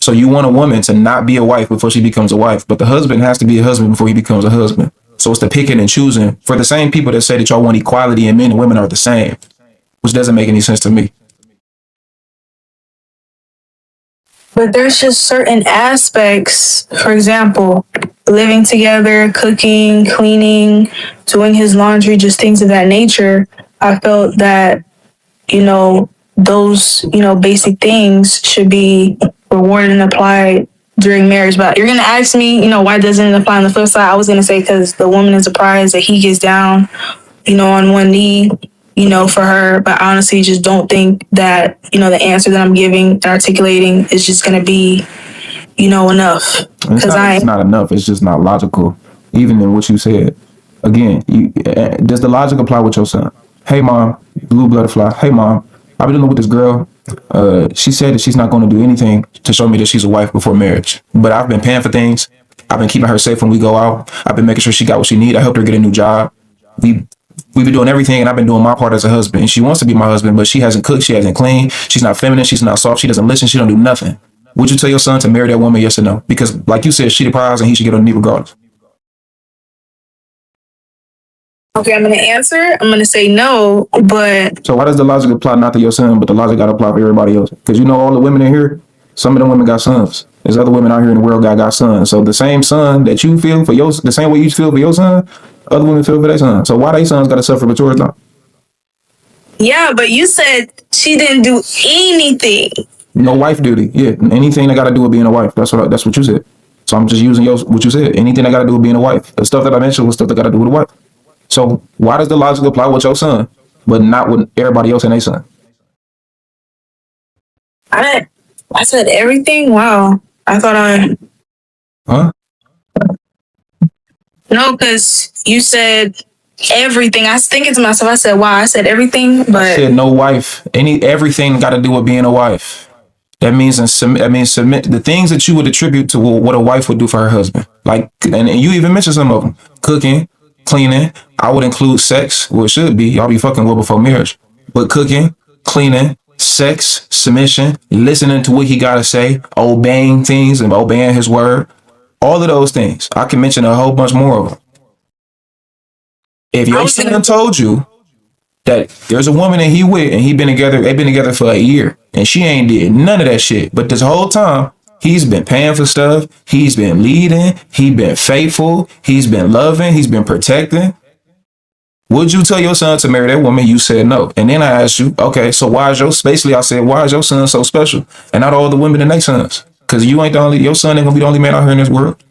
So you want a woman to not be a wife before she becomes a wife, but the husband has to be a husband before he becomes a husband. So it's the picking and choosing for the same people that say that y'all want equality and men and women are the same, which doesn't make any sense to me. But there's just certain aspects, for example, living together, cooking, cleaning, doing his laundry, just things of that nature. I felt that, those, basic things should be rewarded and applied during marriage. But you're going to ask me, why doesn't it apply on the flip side? I was going to say because the woman is a prize that he gets down, on one knee, for her. But I honestly just don't think that, the answer that I'm giving and articulating is just going to be, enough. It's not enough. It's just not logical, even in what you said. Again, does the logic apply with your son? Hey, mom, blue butterfly. Hey, mom, I've been dealing with this girl. She said that she's not going to do anything to show me that she's a wife before marriage. But I've been paying for things. I've been keeping her safe when we go out. I've been making sure she got what she needs. I helped her get a new job. We've been doing everything, and I've been doing my part as a husband. And she wants to be my husband, but she hasn't cooked, she hasn't cleaned, she's not feminine, she's not soft, she doesn't listen, she don't do nothing. Would you tell your son to marry that woman, yes or no? Because, like you said, she the prize, and he should get on the knee regardless. Okay, I'm going to answer. I'm going to say no, but... So why does the logic apply not to your son, but the logic got to apply for everybody else? Because all the women in here, some of them women got sons. There's other women out here in the world got sons. So the same son that you feel for the same way you feel for your son, other women feel for their son. So why they sons got to suffer but yours not? Yeah, but you said she didn't do anything. No wife duty. Yeah, anything that got to do with being a wife. That's what you said. So I'm just using what you said. Anything that got to do with being a wife. The stuff that I mentioned was stuff that got to do with a wife. So why does the logic apply with your son, but not with everybody else and their son? I said everything? Wow. I thought Huh? No, because you said everything. I was thinking to myself, I said, wow, I said everything, but... I said no wife. Everything got to do with being a wife. That means submit the things that you would attribute to what a wife would do for her husband. Like, and you even mentioned some of them. Cooking, cleaning. I would include sex. Well, it should be. Y'all be fucking well before marriage. But cooking, cleaning, sex, submission, listening to what he got to say, obeying things and obeying his word. All of those things. I can mention a whole bunch more of them. If your son told you that there's a woman that he with and they've been together for a year and she ain't did none of that shit, but this whole time he's been paying for stuff, he's been leading, he's been faithful, he's been loving, he's been protecting, would you tell your son to marry that woman? You said no. And then I asked you, okay, so why is your son so special and not all the women and their sons? Because your son ain't gonna be the only man out here in this world.